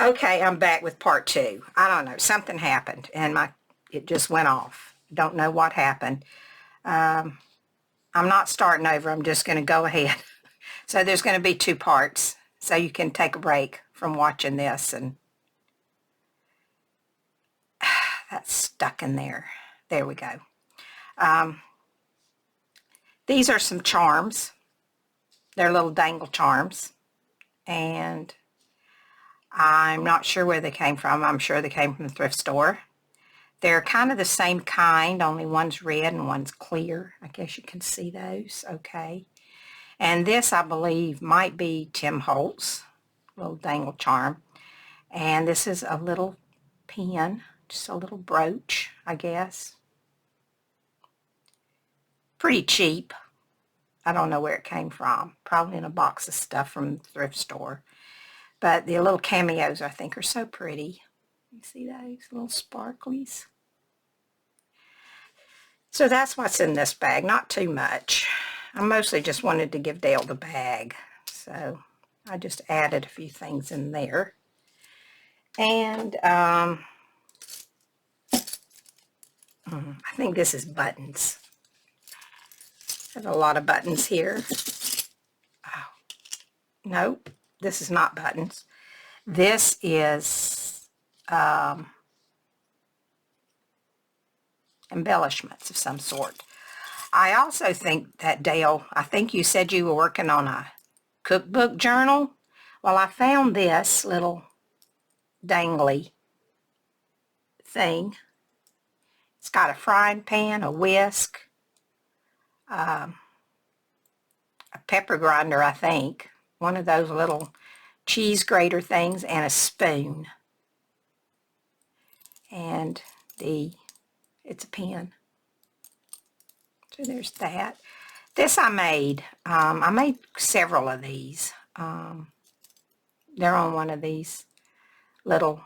Okay, I'm back with part 2. I don't know, something happened and it just went off. Don't know what happened. I'm not starting over. I'm just going to go ahead. So there's going to be 2 parts. So you can take a break from watching this, and that's stuck in there. There we go. These are some charms. They're little dangle charms. And I'm not sure where they came from. I'm sure they came from the thrift store. They're kind of the same kind, only one's red and one's clear. I guess you can see those, okay. And this, I believe, might be Tim Holtz, little dangle charm. And this is a little pin, just a little brooch, I guess. Pretty cheap. I don't know where it came from. Probably in a box of stuff from the thrift store. But the little cameos, I think, are so pretty. You see those little sparklies? So that's what's in this bag. Not too much. I mostly just wanted to give Dale the bag. So I just added a few things in there. And I think this is buttons. There's a lot of buttons here. Oh, nope, this is not buttons. This is embellishments of some sort. I also think that, Dale, I think you said you were working on a cookbook journal. Well, I found this little dangly thing. It's got a frying pan, a whisk, a pepper grinder, I think, one of those little cheese grater things, and a spoon. And it's a pen. So there's that. This I made several of these. They're on one of these little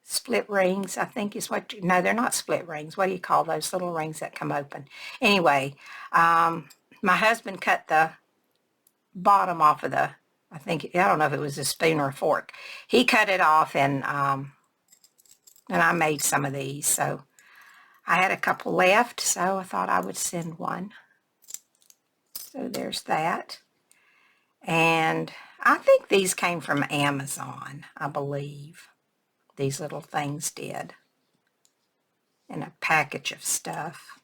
split rings, I think is what no, they're not split rings. What do you call those little rings that come open? Anyway, my husband cut the bottom off of I don't know if it was a spoon or a fork. He cut it off, and I made some of these. So I had a couple left, so I thought I would send one. So there's that. And I think these came from Amazon, I believe. These little things did. In a package of stuff.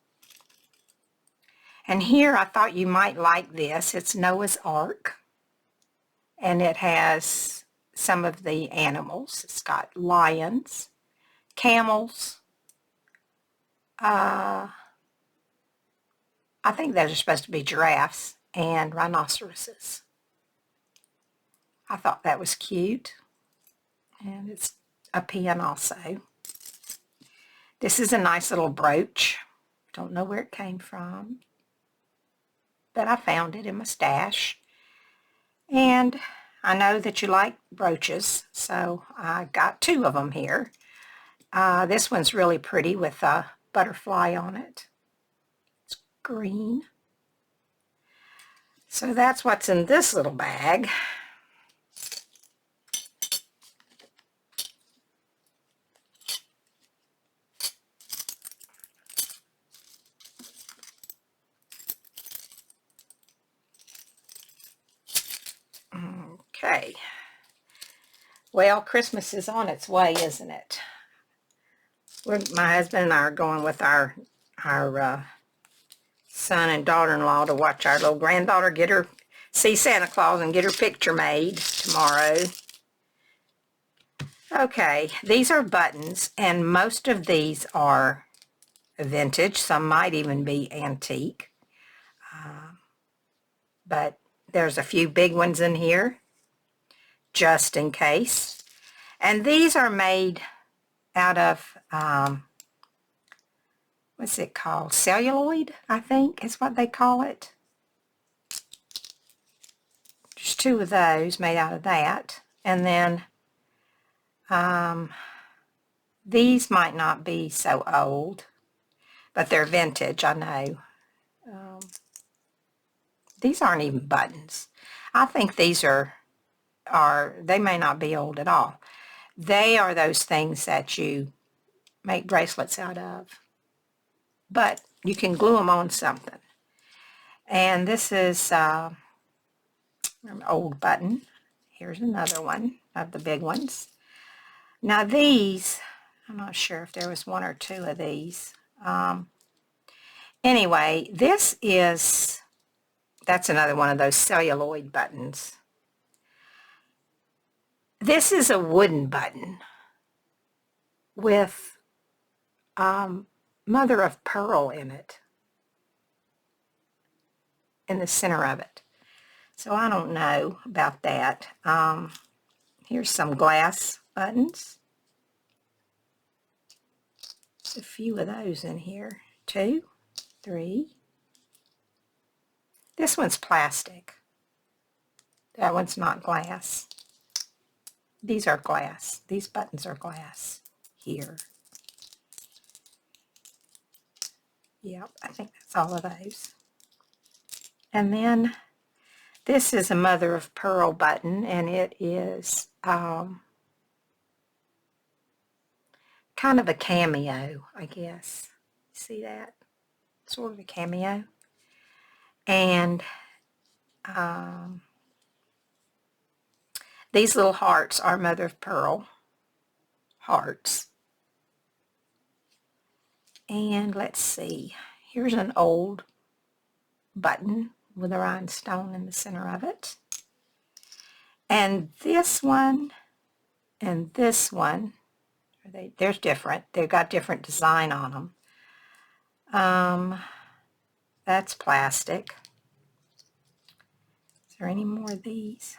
And here I thought you might like this. It's Noah's Ark. And it has some of the animals. It's got lions, camels. I think those are supposed to be giraffes and rhinoceroses. I thought that was cute. And it's a pen also. This is a nice little brooch. Don't know where it came from, but I found it in my stash. And I know that you like brooches, so I got 2 of them here. This one's really pretty with a butterfly on it. It's green. So that's what's in this little bag. Okay. Well, Christmas is on its way, isn't it? My husband and I are going with our son and daughter-in-law to watch our little granddaughter see Santa Claus and get her picture made tomorrow. Okay, these are buttons, and most of these are vintage. Some might even be antique. But there's a few big ones in here, just in case. And these are made out of, what's it called? Celluloid, I think is what they call it. There's 2 of those made out of that. And then these might not be so old, but they're vintage, I know. These aren't even buttons. I think these they may not be old at all. They are those things that you make bracelets out of. But you can glue them on something. And this is an old button. Here's another one of the big ones. Now these, I'm not sure if there was one or two of these. Anyway, that's another one of those celluloid buttons. This is a wooden button with mother of pearl in it, in the center of it. So I don't know about that. Here's some glass buttons. A few of those in here. 2, 3. This one's plastic. That one's not glass. These are glass. These buttons are glass here. Yep, I think that's all of those. And then this is a mother of pearl button, and it is kind of a cameo, I guess. See that? Sort of a cameo. And these little hearts are mother of pearl hearts. And let's see, here's an old button with a rhinestone in the center of it. And this one and this one, they're different. They've got different design on them. That's plastic. Is there any more of these?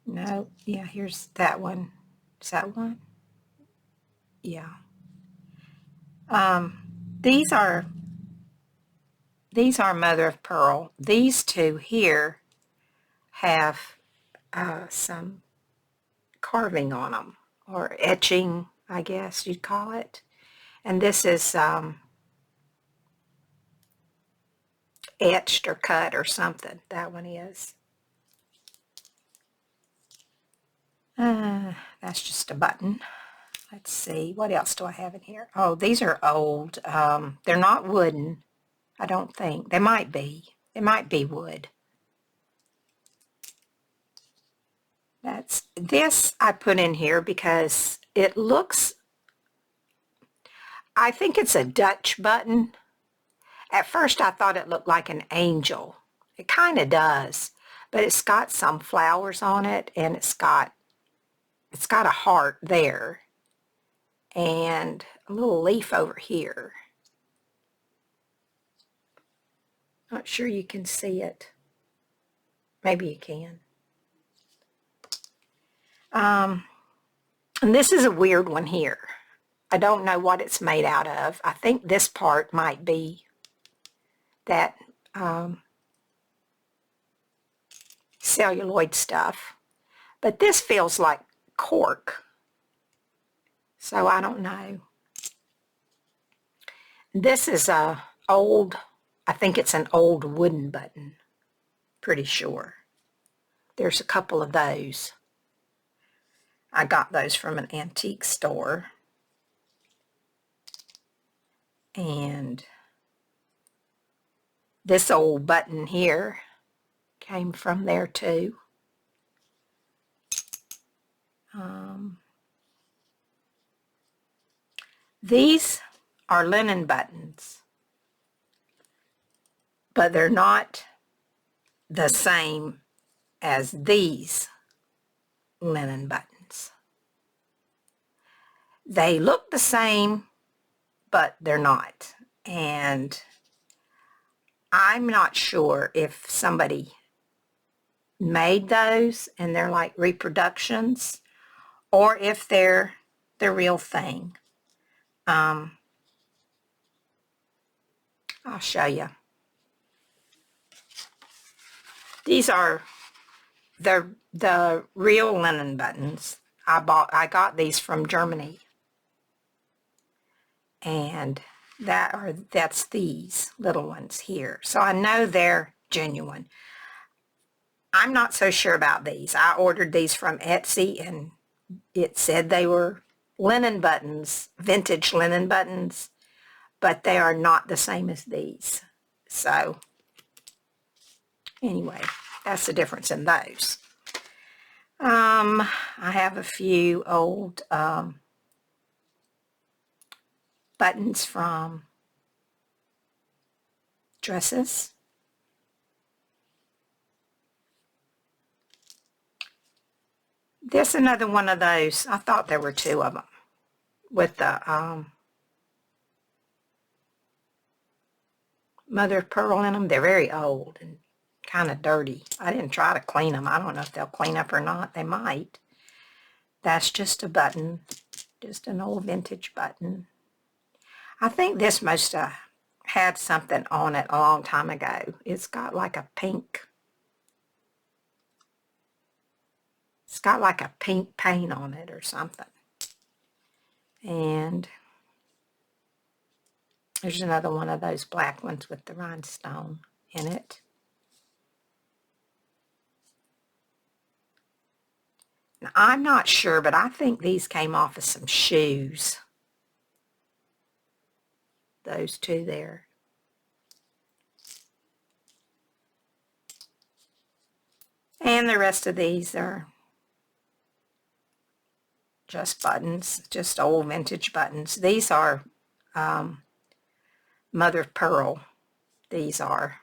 No. Yeah, here's that one. Is that one? Yeah. These are mother of pearl. These two here have some carving on them, or etching, I guess you'd call it. And this is etched or cut or something. That one is. That's just a button. Let's see, what else do I have in here? Oh, these are old. They're not wooden, I don't think. They might be. They might be wood. This I put in here because it looks, I think it's a Dutch button. At first I thought it looked like an angel. It kind of does, but it's got some flowers on it, and it's got a heart there and a little leaf over here. Not sure you can see it. Maybe you can. And this is a weird one here. I don't know what it's made out of. I think this part might be that celluloid stuff. But this feels like cork. So I don't know. This is a old, I think it's an old wooden button. Pretty sure. There's a couple of those. I got those from an antique store. And this old button here came from there too. These are linen buttons, but they're not the same as these linen buttons. They look the same, but they're not. And I'm not sure if somebody made those and they're like reproductions, or if they're the real thing. I'll show you. These are the real linen buttons. I got these from Germany. And that's these little ones here. So I know they're genuine. I'm not so sure about these. I ordered these from Etsy, and it said they were linen buttons, vintage linen buttons, but they are not the same as these. So anyway, that's the difference in those. I have a few old buttons from dresses. This another one of those. I thought there were two of them with the mother of pearl in them. They're very old and kind of dirty. I didn't try to clean them. I don't know if they'll clean up or not. They might. That's just a button, just an old vintage button. I think this must have had something on it a long time ago. It's got like a pink, it's got like a pink paint on it or something. And there's another one of those black ones with the rhinestone in it. Now, I'm not sure, but I think these came off of some shoes. Those two there. And the rest of these are just buttons, just old vintage buttons. These are mother of pearl. These are.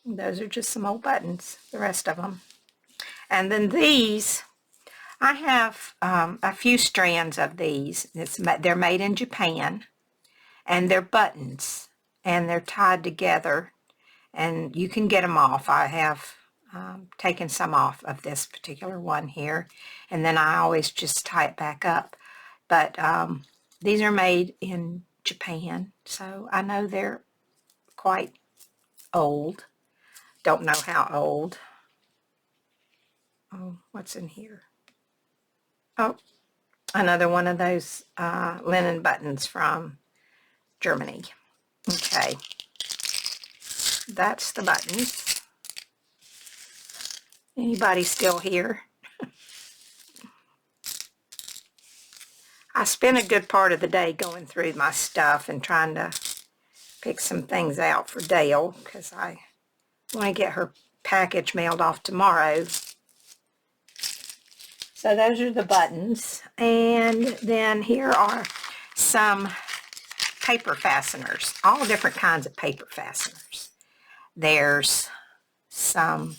Those are just some old buttons, the rest of them. And then these, I have a few strands of these. They're made in Japan, and they're buttons, and they're tied together, and you can get them off. I have taken some off of this particular one here, and then I always just tie it back up. But these are made in Japan, so I know they're quite old. Don't know how old. Oh, what's in here? Oh, another one of those linen buttons from Germany. Okay, that's the buttons. Anybody still here? I spent a good part of the day going through my stuff and trying to pick some things out for Dale, because I want to get her package mailed off tomorrow. So those are the buttons. And then here are some paper fasteners, all different kinds of paper fasteners. There's some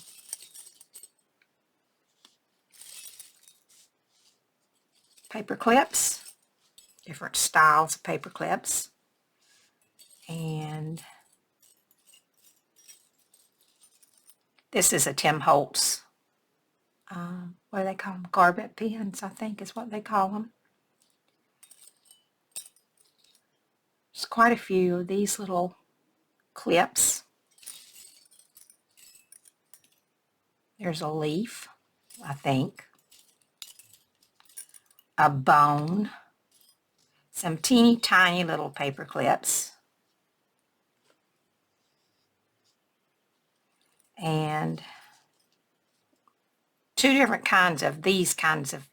paper clips, different styles of paper clips, and this is a Tim Holtz, what do they call them? Garbage pins, I think is what they call them. There's quite a few of these little clips. There's a leaf, I think, a bone, some teeny tiny little paper clips, and two different kinds of these kinds of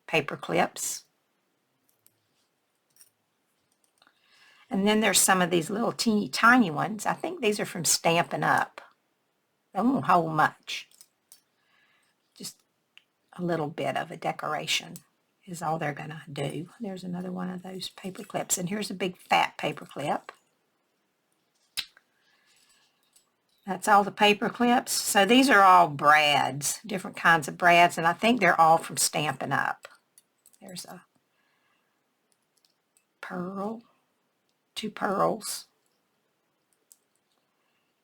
paper clips. And then there's some of these little teeny tiny ones. I think these are from Stampin' Up. They won't hold much. Just a little bit of a decoration is all they're going to do. There's another one of those paper clips. And here's a big fat paper clip. That's all the paper clips. So these are all brads, different kinds of brads, and I think they're all from Stampin' Up. There's a pearl, two pearls.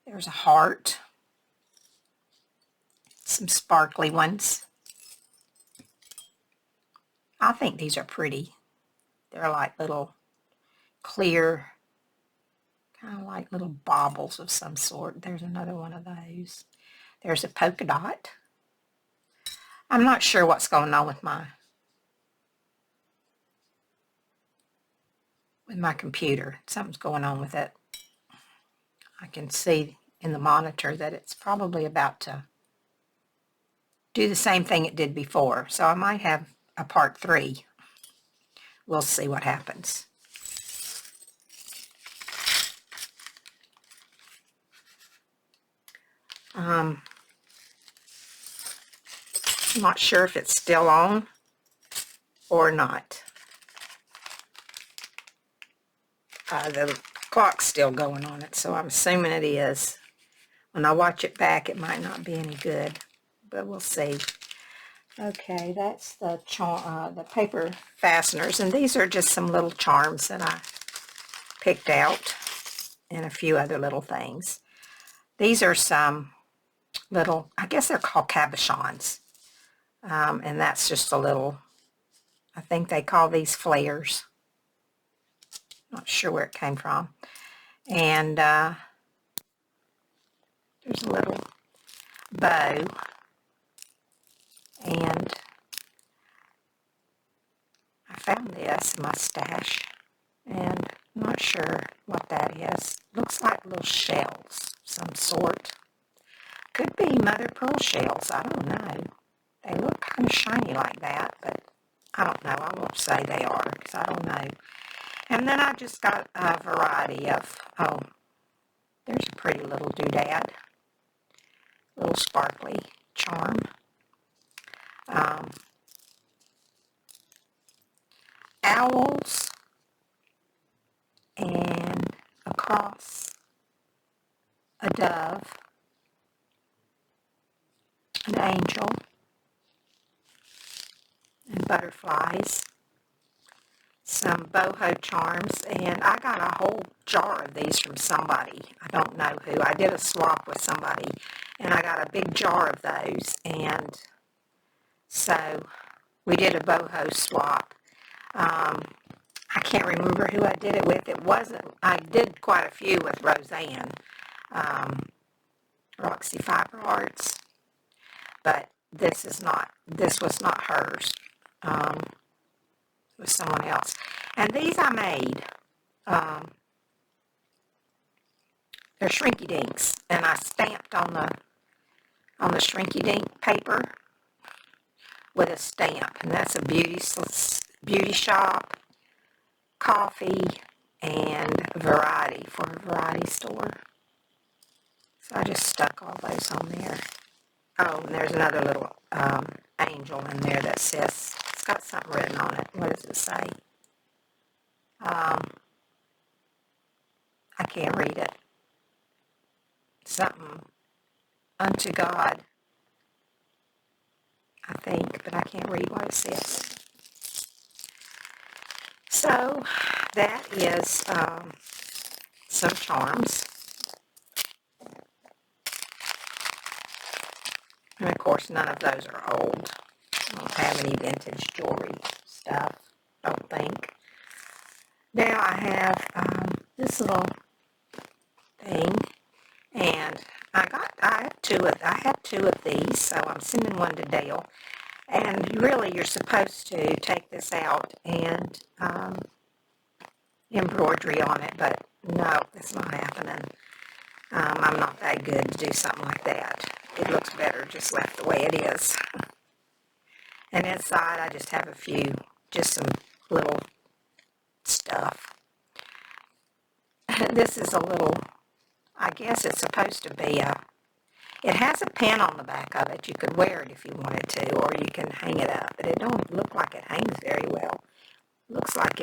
There's a heart, some sparkly ones. I think these are pretty. They're like little clear, kind of like little baubles of some sort. There's another one of those. There's a polka dot. I'm not sure what's going on with with my computer. Something's going on with it. I can see in the monitor that it's probably about to do the same thing it did before. So I might have a part 3. We'll see what happens. I'm not sure if it's still on or not. The clock's still going on it, so I'm assuming it is. When I watch it back, it might not be any good, but we'll see. Okay, that's the paper fasteners, and these are just some little charms that I picked out, and a few other little things. These are some little, I guess they're called cabochons, and that's just a little, I think they call these flares. Not sure where it came from. And there's a little bow, and I found this in my stash, and I'm not sure what that is. Looks like little shells, some sort. Could be mother pearl shells, I don't know. They look kind of shiny like that, but I don't know. I won't say they are, because I don't know. And then I just got a variety of, oh, there's a pretty little doodad, little sparkly charm. Owls, and a cross, a dove, an angel, and butterflies, some boho charms, and I got a whole jar of these from somebody. I don't know who. I did a swap with somebody, and I got a big jar of those, and so we did a boho swap. I can't remember who I did it with. It wasn't, I did quite a few with Roseanne, Roxy Fiber Arts, but this was not hers. It was someone else. And these I made. They're Shrinky Dinks, and I stamped on the Shrinky Dink paper with a stamp, and that's a beauty shop, coffee, and variety for a variety store. So I just stuck all those on there. Oh, and there's another little angel in there that says, it's got something written on it. What does it say? I can't read it. Something unto God, I think, but I can't read what it says. So that is some charms. And of course, none of those are old. I don't have any vintage jewelry stuff, I don't think. Now I have this little thing, and I have two of these, so I'm sending one to Dale. And really, you're supposed to take this out and embroidery on it, but no, it's not happening. I'm not that good to do something like that. It looks better just left the way it is. And inside, I just have just some little stuff. This is a little, I guess it's supposed to be it has a pin on the back of it. You could wear it if you wanted to, or you can hang it up, but it don't look like it hangs very well. Looks like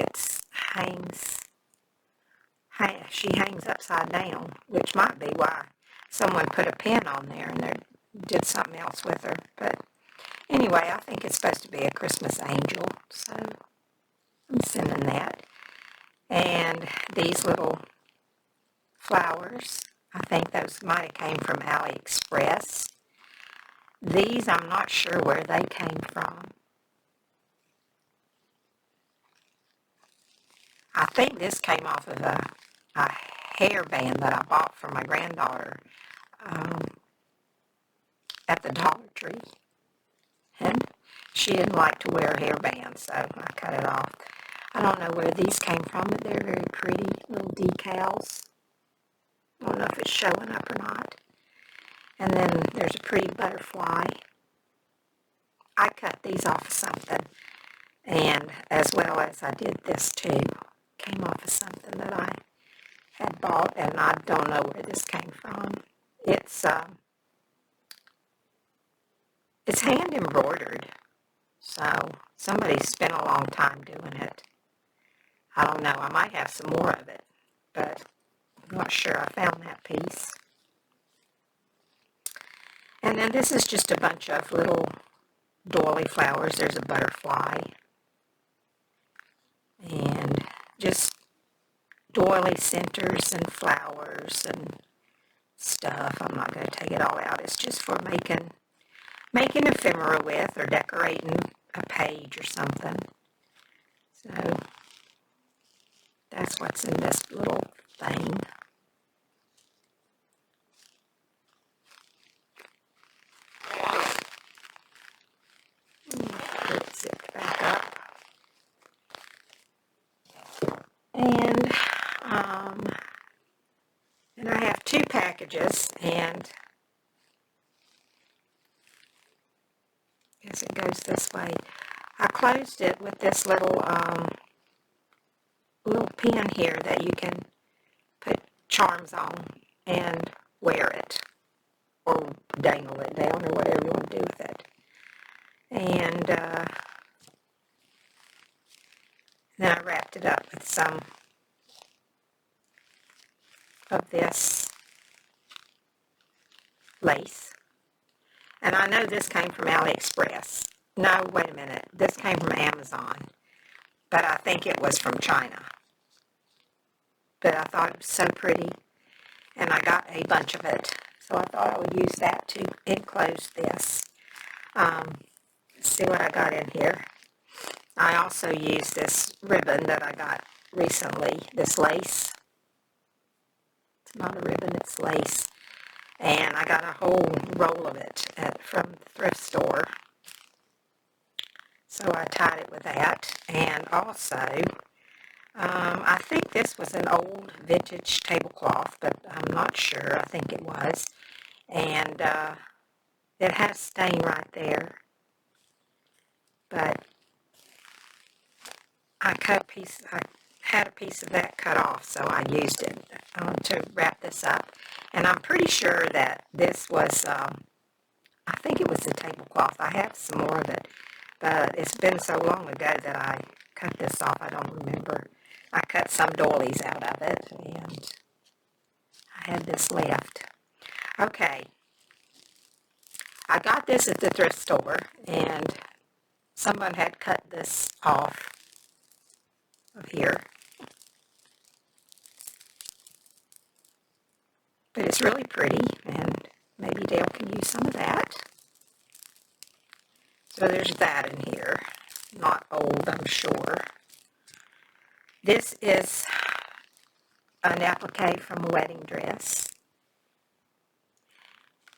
she hangs upside down, which might be why someone put a pin on there and they did something else with her. But anyway, I think it's supposed to be a Christmas angel, so I'm sending that. And these little flowers, I think those might have came from AliExpress. These, I'm not sure where they came from. I think this came off of a hairband that I bought for my granddaughter at the Dollar Tree. And she didn't like to wear hairbands, so I cut it off. I don't know where these came from, but they're very pretty little decals. I don't know if it's showing up or not. And then there's a pretty butterfly. I cut these off of something, and as well as I did this too. Came off of something that I had bought, and I don't know where this came from. It's hand embroidered, so somebody spent a long time doing it. I don't know. I might have some more of it, but I'm not sure. I found that piece. And then this is just a bunch of little doily flowers. There's a butterfly. And just doily centers and flowers and stuff. I'm not going to take it all out. It's just for making ephemera with, or decorating a page or something. So that's what's in this little thing. Put it zipped back up. And I have 2 packages, and as it goes this way, I closed it with this little pin here that you can put charms on and wear it, or dangle it down, or whatever you want to do with it. And then I wrapped it up with some of this lace. And I know this came from AliExpress. No, wait a minute. This came from Amazon. But I think it was from China. But I thought it was so pretty. And I got a bunch of it. So I thought I would use that to enclose this. Let's see what I got in here. I also used this ribbon that I got recently. This lace. It's not a ribbon, it's lace. And I got a whole roll of it from the thrift store. So I tied it with that. And also, I think this was an old vintage tablecloth, but I'm not sure. I think it was. And it has stain right there. But I had a piece of that cut off, so I used it to wrap this up. And I'm pretty sure that this was, I think it was a tablecloth. I have some more of it, but it's been so long ago that I cut this off. I don't remember. I cut some doilies out of it, and I had this left. Okay. I got this at the thrift store, and someone had cut this off of here. But it's really pretty, and maybe Dale can use some of that. So there's that in here. Not old, I'm sure. This is an applique from a wedding dress.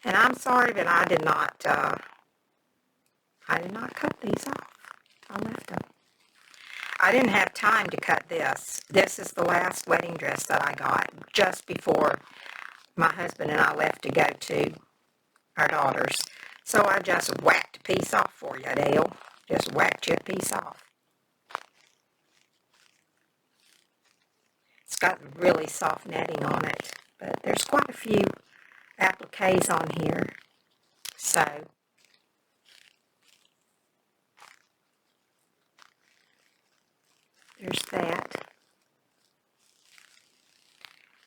And I'm sorry, but I did not cut these off. I left them. I didn't have time to cut this. This is the last wedding dress that I got just before my husband and I left to go to our daughter's. So I just whacked a piece off for you, Dale. Just whacked you a piece off. It's got really soft netting on it, but there's quite a few appliques on here. So there's that.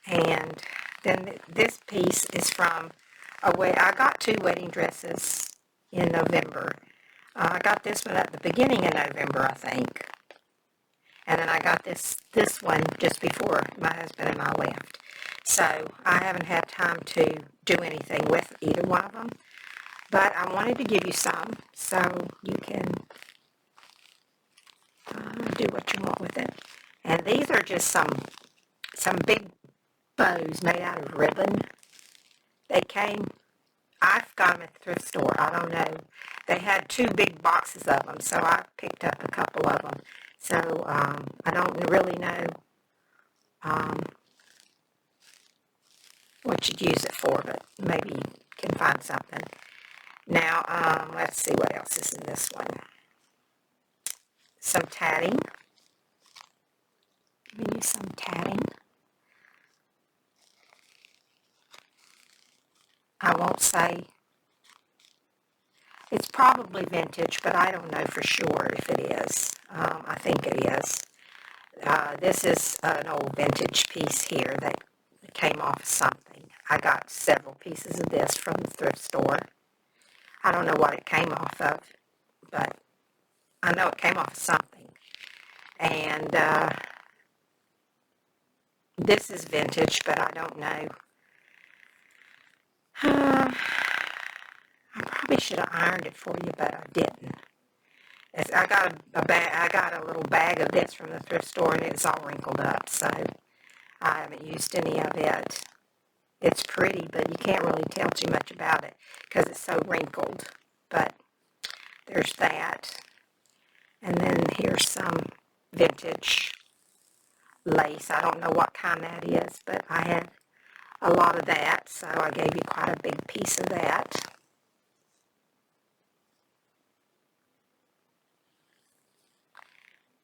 And then this piece is from I got 2 wedding dresses in November. I got this one at the beginning of November, I think. And then I got this one just before my husband and I left. So I haven't had time to do anything with either one of them. But I wanted to give you some so you can do what you want with it. And these are just some big bows made out of ribbon. I've got them at the thrift store. I don't know. They had 2 big boxes of them, so I picked up a couple of them. So I don't really know what you'd use it for, but maybe you can find something. Now, let's see what else is in this one. Some tatting. Give me some tatting. I won't say. It's probably vintage, but I don't know for sure if it is. I think it is. This is an old vintage piece here that came off of something. I got several pieces of this from the thrift store. I don't know what it came off of, but I know it came off of something. And this is vintage, but I don't know. I probably should have ironed it for you, but I didn't. I got a bag. I got a little bag of this from the thrift store, and it's all wrinkled up. So I haven't used any of it. It's pretty, but you can't really tell too much about it because it's so wrinkled. But there's that. And then here's some vintage lace. I don't know what kind that is, but I had a lot of that, so I gave you quite a big piece of that.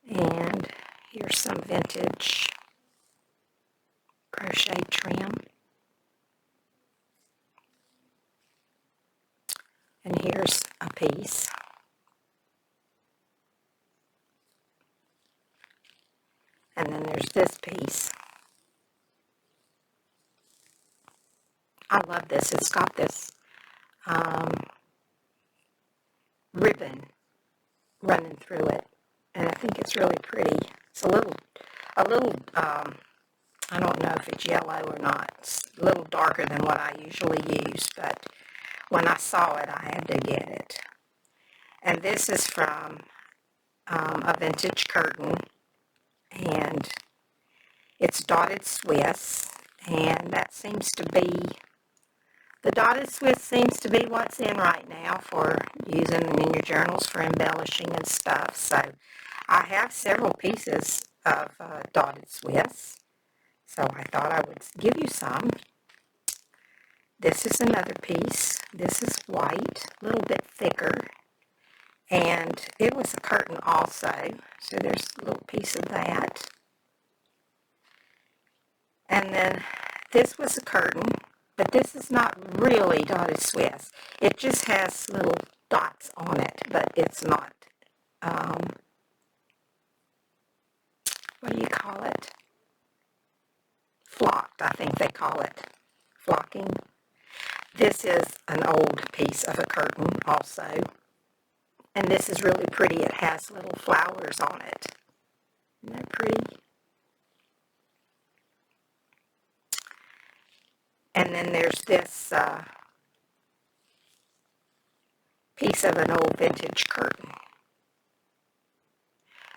And here's some vintage crochet trim. And here's a piece. And then there's this piece. I love this. It's got this ribbon running through it, and I think it's really pretty. It's a little, I don't know if it's yellow or not. It's a little darker than what I usually use, but when I saw it, I had to get it. And this is from a vintage curtain, and it's dotted Swiss, and that seems to be, the dotted Swiss seems to be what's in right now for using in your journals for embellishing and stuff. So I have several pieces of dotted Swiss, so I thought I would give you some. This is another piece. This is white, a little bit thicker, and it was a curtain also, so there's a little piece of that. And then this was a curtain, but this is not really dotted Swiss. It just has little dots on it, but it's not, what do you call it? Flocked, I think they call it. Flocking. This is an old piece of a curtain also. And this is really pretty. It has little flowers on it. Isn't that pretty? And then there's this piece of an old vintage curtain.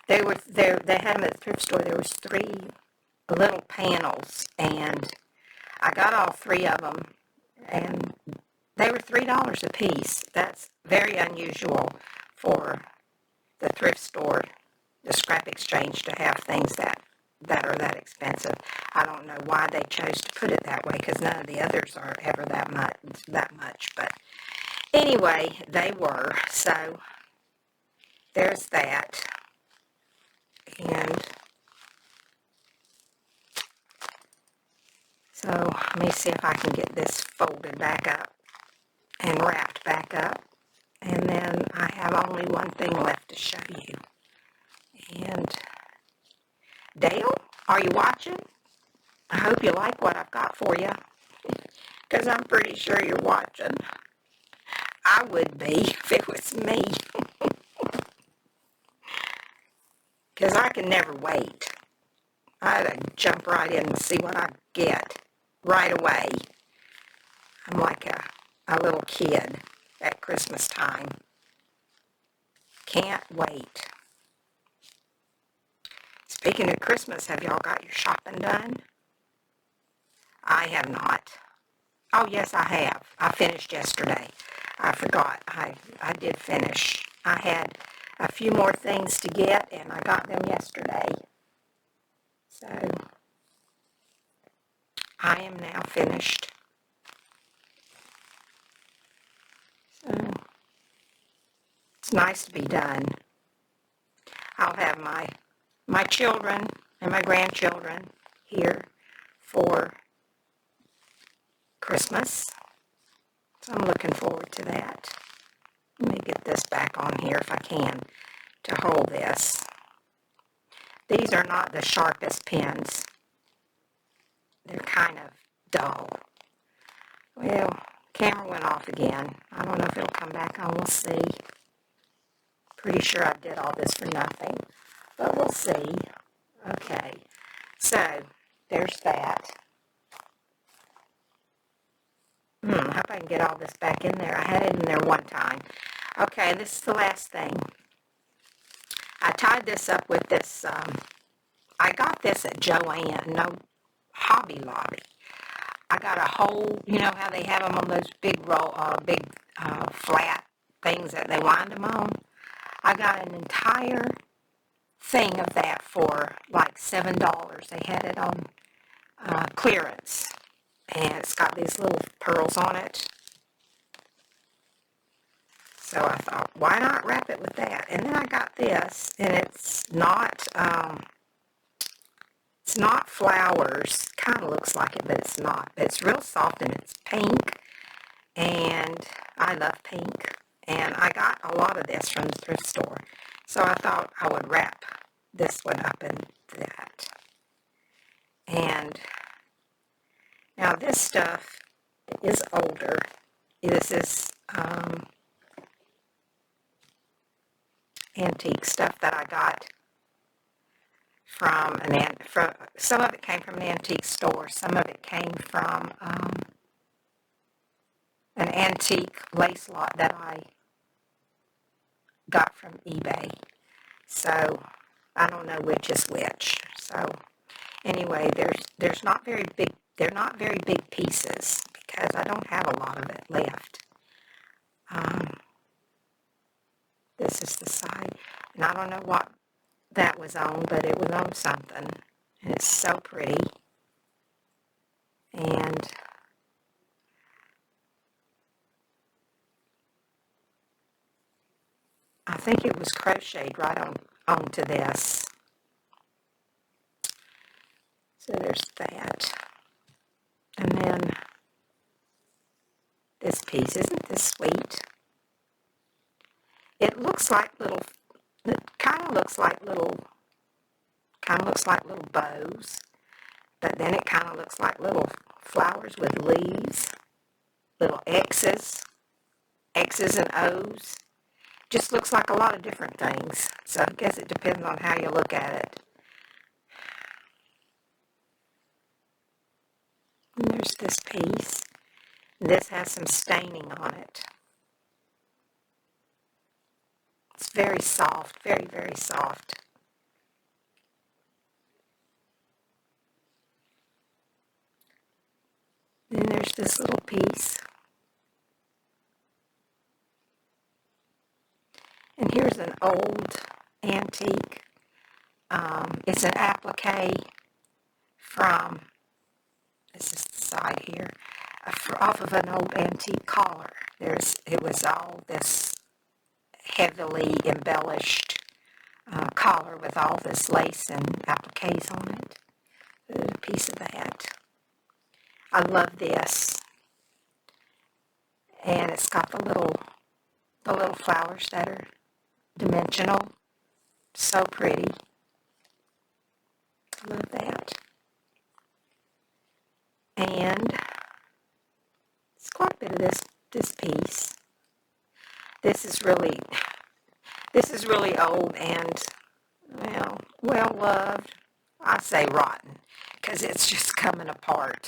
They had them at the thrift store. There was 3 little panels, and I got all 3 of them, and they were $3 a piece. That's very unusual for the thrift store, the scrap exchange, to have things that are that expensive. I don't know why they chose to put it that way, because none of the others are ever that much. But anyway, they were. So there's that. And so let me see if I can get this folded back up and wrapped back up. And then I have only one thing left to show you. And Dale, are you watching? I hope you like what I've got for you, because I'm pretty sure you're watching. I would be if it was me, because I can never wait. I'd jump right in and see what I get right away. I'm like a little kid at Christmas time. Can't wait. Speaking of Christmas, have y'all got your shopping done? I have not. Oh, yes, I have. I finished yesterday. I forgot. I did finish. I had a few more things to get, and I got them yesterday. So I am now finished. So it's nice to be done. I'll have my children and my grandchildren here for Christmas. So I'm looking forward to that. Let me get this back on here if I can to hold this. These are not the sharpest pens. They're kind of dull. Well, camera went off again. I don't know if it'll come back on. We'll see. Pretty sure I did all this for nothing, but we'll see. Okay, so there's that. I hope I can get all this back in there. I had it in there one time. Okay, this is the last thing. I tied this up with this, I got this at Joann, no, Hobby Lobby. I got a whole, you know how they have them on those big flat things that they wind them on? I got an entire thing of that for like $7. They had it on clearance. And it's got these little pearls on it. So I thought, why not wrap it with that? And then I got this, and it's not flowers. Kind of looks like it, but it's not. It's real soft, and it's pink. And I love pink. And I got a lot of this from the thrift store. So I thought I would wrap this one up in that. And now this stuff is older. This is antique stuff that I got from some of it came from an antique store. Some of it came from an antique lace lot that I got from eBay. So I don't know which is which. So anyway, there's not very big. They're not very big pieces because I don't have a lot of it left. This is the side, and I don't know what that was on, but it was on something, and it's so pretty. And I think it was crocheted right onto this. So there's that. And then this piece, isn't this sweet? It looks like it kind of looks like little bows, but then it kind of looks like little flowers with leaves, little X's and O's. Just looks like a lot of different things. So I guess it depends on how you look at it. And there's this piece. This has some staining on it. It's very soft, very, very soft. Then there's this little piece. And here's an old antique. It's an applique from, this is the side here, off of an old antique collar. It was all this heavily embellished collar with all this lace and appliques on it. There's a piece of that. I love this. And it's got the little flowers that are dimensional. So pretty. I love that. And it's quite a bit of this piece. This is really old and well loved. I say rotten because it's just coming apart.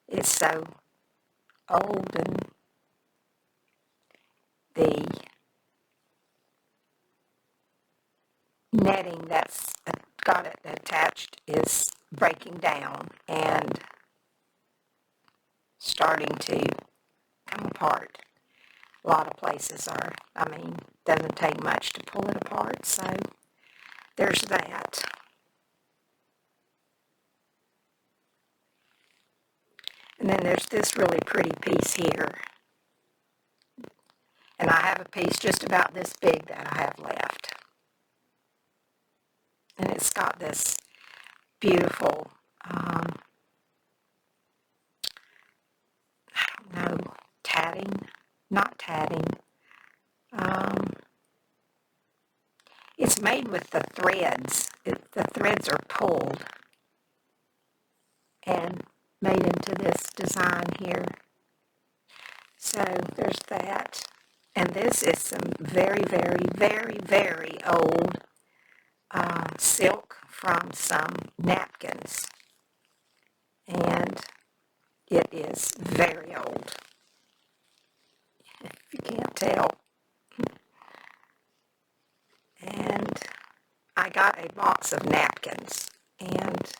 It's so old, and the netting that's got it attached is breaking down and starting to come apart. A lot of places are. I mean, doesn't take much to pull it apart. So there's that. And then there's this really pretty piece here. And I have a piece just about this big that I have left. And it's got this beautiful, I don't know, tatting, not tatting. It's made with the threads. The threads are pulled and made into this design here. So there's that. And this is some very, very, very, very old silk from some napkins. And it is very old, if you can't tell. And I got a box of napkins, and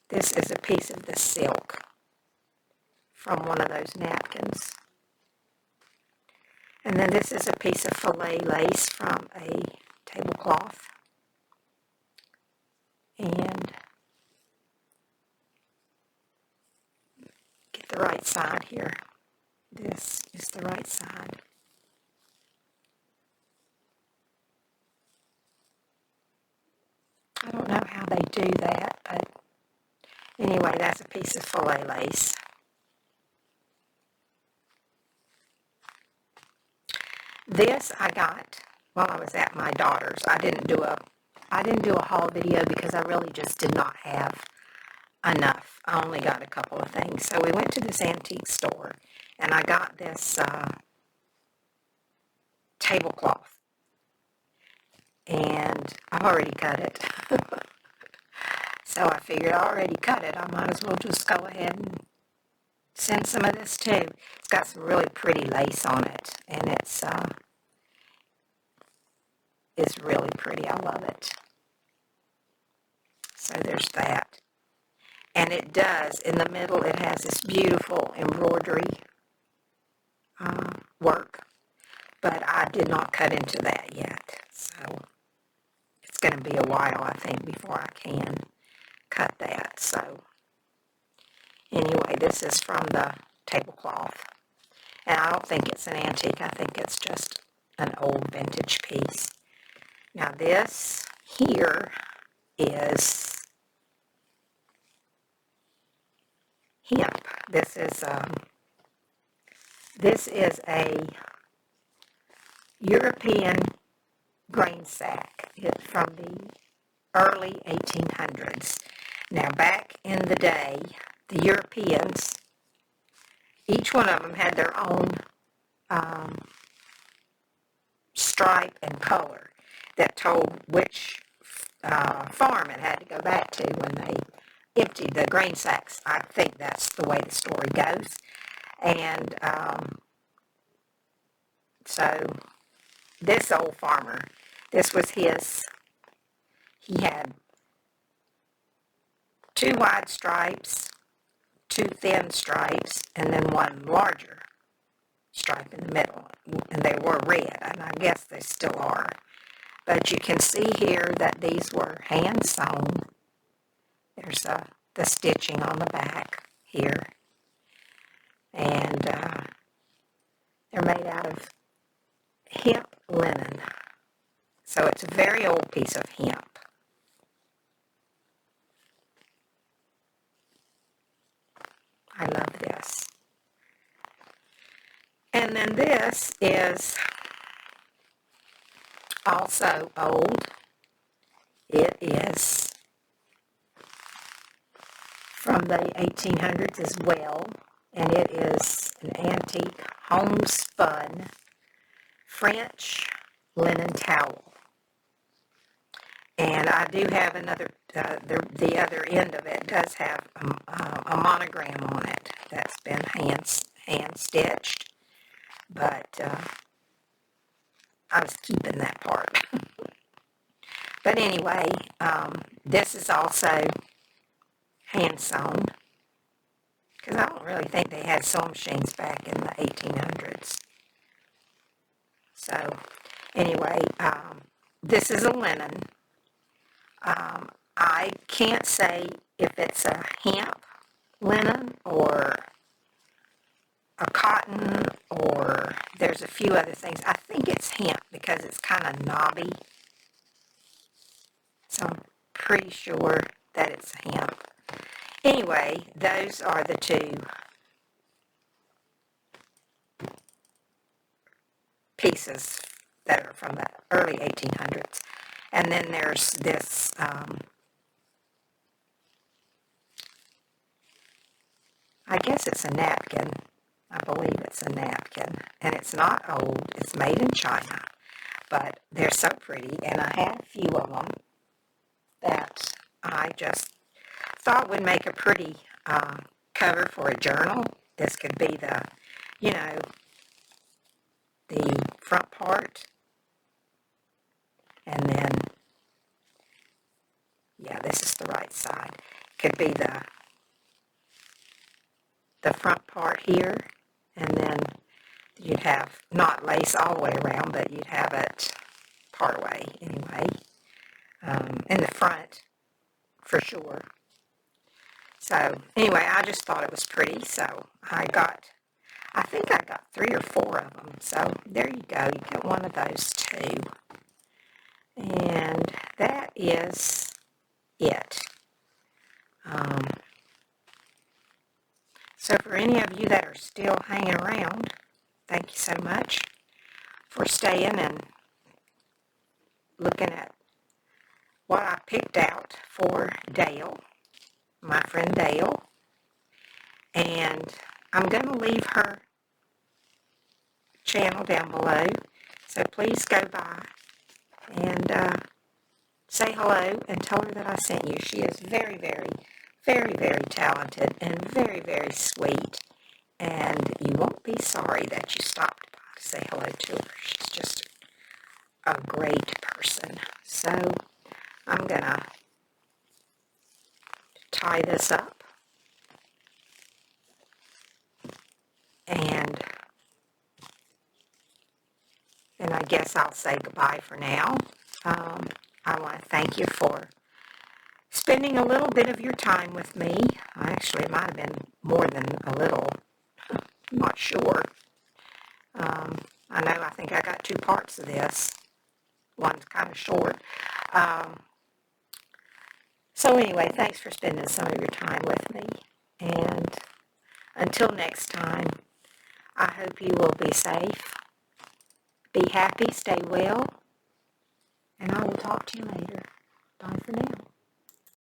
this is a piece of the silk from one of those napkins. And then this is a piece of filet lace from a tablecloth. And get the right side here. This is the right side. I don't know how they do that, but anyway, that's a piece of filet lace. This I got while I was at my daughter's. I didn't do a haul video because I really just did not have enough. I only got a couple of things. So we went to this antique store, and I got this tablecloth. And I've already cut it. So I figured I already cut it. I might as well just go ahead and send some of this too. It's got some really pretty lace on it, and it's really pretty. I love it. So there's that. And it does, in the middle, it has this beautiful embroidery work. But I did not cut into that yet. So it's going to be a while, I think, before I can cut that. So anyway, this is from the tablecloth. And I don't think it's an antique. I think it's just an old vintage piece. Now this here is hemp. This is a European grain sack. It's from the early 1800s. Now back in the day, the Europeans, each one of them had their own stripe and color that told which farm it had to go back to when they emptied the grain sacks. I think that's the way the story goes. And so this old farmer, this was his, he had 2 wide stripes, 2 thin stripes, and then 1 larger stripe in the middle. And they were red, and I guess they still are. But you can see here that these were hand sewn. There's the stitching on the back here. And they're made out of hemp linen. So it's a very old piece of hemp. I love this. And then this is also old. It is from the 1800s as well, and it is an antique homespun French linen towel. And I do have another, the other end of it does have a monogram on it that's been hand stitched, but I was keeping that part. But anyway, this is also hand sewn, because I don't don't really think they had sewing machines back in the 1800s. So, anyway, this is a linen. I can't say if it's a hemp linen or a cotton, or there's a few other things. I think it's hemp because it's kind of knobby. So I'm pretty sure that it's hemp. Anyway, those are the two pieces that are from the early 1800s. And then there's this, I guess it's a napkin. I believe it's a napkin. And it's not old. It's made in China. But they're so pretty. And I had a few of them that I just thought would make a pretty cover for a journal. This could be the, you know, the front part. And then, yeah, this is the right side. Could be the front part here. And then you'd have not lace all the way around, but you'd have it part way anyway. In the front, for sure. So, anyway, I just thought it was pretty. So, I think I got 3 or 4 of them. So, there you go. You get one of those too. And that is it. So for any of you that are still hanging around, thank you so much for staying and looking at what I picked out for Dale, my friend Dale. And I'm going to leave her channel down below. So please go by and say hello and tell her that I sent you. She is very, very, very, very talented and very, very sweet. And you won't be sorry that you stopped by to say hello to her. She's just a great person. So I'm going to tie this up. And I guess I'll say goodbye for now. I want to thank you for spending a little bit of your time with me. Actually, it might have been more than a little. I'm not sure. I think I got 2 parts of this. One's kind of short. So anyway, thanks for spending some of your time with me. And until next time, I hope you will be safe, be happy, stay well, and I will talk to you later. Bye for now.